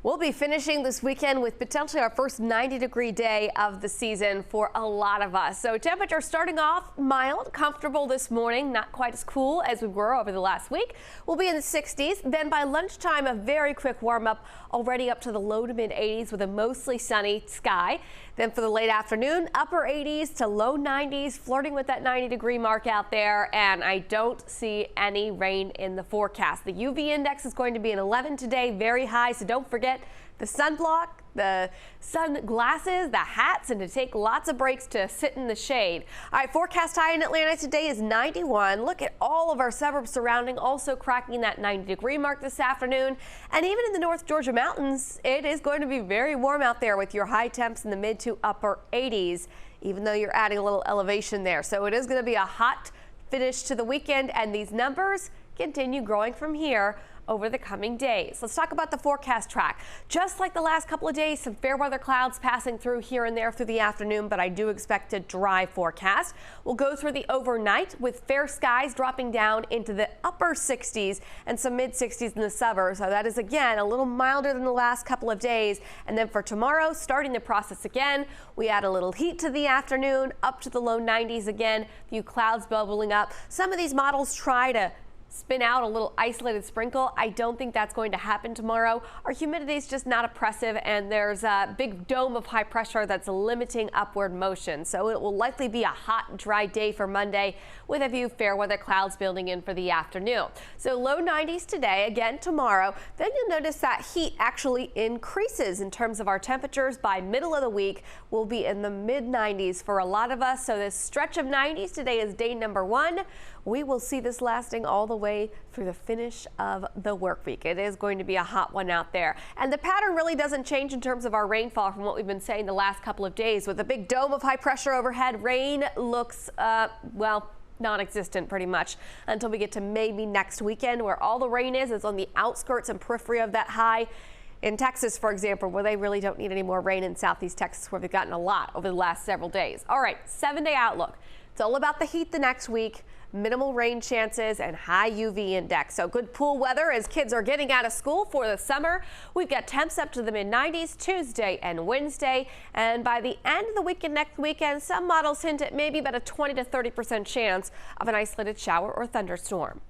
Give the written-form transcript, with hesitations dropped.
We'll be finishing this weekend with potentially our first 90-degree day of the season for a lot of us. So temperatures starting off mild, comfortable this morning, not quite as cool as we were over the last week. We'll be in the 60s. Then by lunchtime, a very quick warm up, already up to the low to mid 80s with a mostly sunny sky. Then for the late afternoon, upper 80s to low 90s, flirting with that 90-degree mark out there. And I don't see any rain in the forecast. The UV index is going to be an 11 today, very high. So don't forget the sunblock, the sunglasses, the hats, and to take lots of breaks to sit in the shade. All right, forecast high in Atlanta today is 91. Look at all of our suburbs surrounding, also cracking that 90-degree mark this afternoon. And even in the North Georgia mountains, it is going to be very warm out there with your high temps in the mid to upper 80s, even though you're adding a little elevation there. So it is going to be a hot finish to the weekend, and these numbers continue growing from here over the coming days. Let's talk about the forecast track. Just like the last couple of days, some fair weather clouds passing through here and there through the afternoon, but I do expect a dry forecast. We'll go through the overnight with fair skies dropping down into the upper 60s and some mid 60s in the suburbs. So that is again a little milder than the last couple of days. And then for tomorrow, starting the process again, we add a little heat to the afternoon, up to the low 90s again, a few clouds bubbling up. Some of these models try to spin out a little isolated sprinkle. I don't think that's going to happen tomorrow. Our humidity is just not oppressive, and there's a big dome of high pressure that's limiting upward motion. So it will likely be a hot, dry day for Monday with a few fair weather clouds building in for the afternoon. So low 90s today, again tomorrow. Then you'll notice that heat actually increases in terms of our temperatures. By middle of the week, we'll be in the mid 90s for a lot of us. So this stretch of 90s today is day number 1. We will see this lasting all the way through the finish of the work week. It is going to be a hot one out there. And the pattern really doesn't change in terms of our rainfall from what we've been saying the last couple of days. With a big dome of high pressure overhead, rain looks, well, non-existent pretty much until we get to maybe next weekend, where all the rain is on the outskirts and periphery of that high. In Texas, for example, where they really don't need any more rain in southeast Texas, where they've gotten a lot over the last several days. All right, 7-day outlook. It's all about the heat the next week, minimal rain chances, and high UV index. So good pool weather as kids are getting out of school for the summer. We've got temps up to the mid 90s Tuesday and Wednesday. And by the end of the weekend, next weekend, some models hint at maybe about a 20 to 30% chance of an isolated shower or thunderstorm.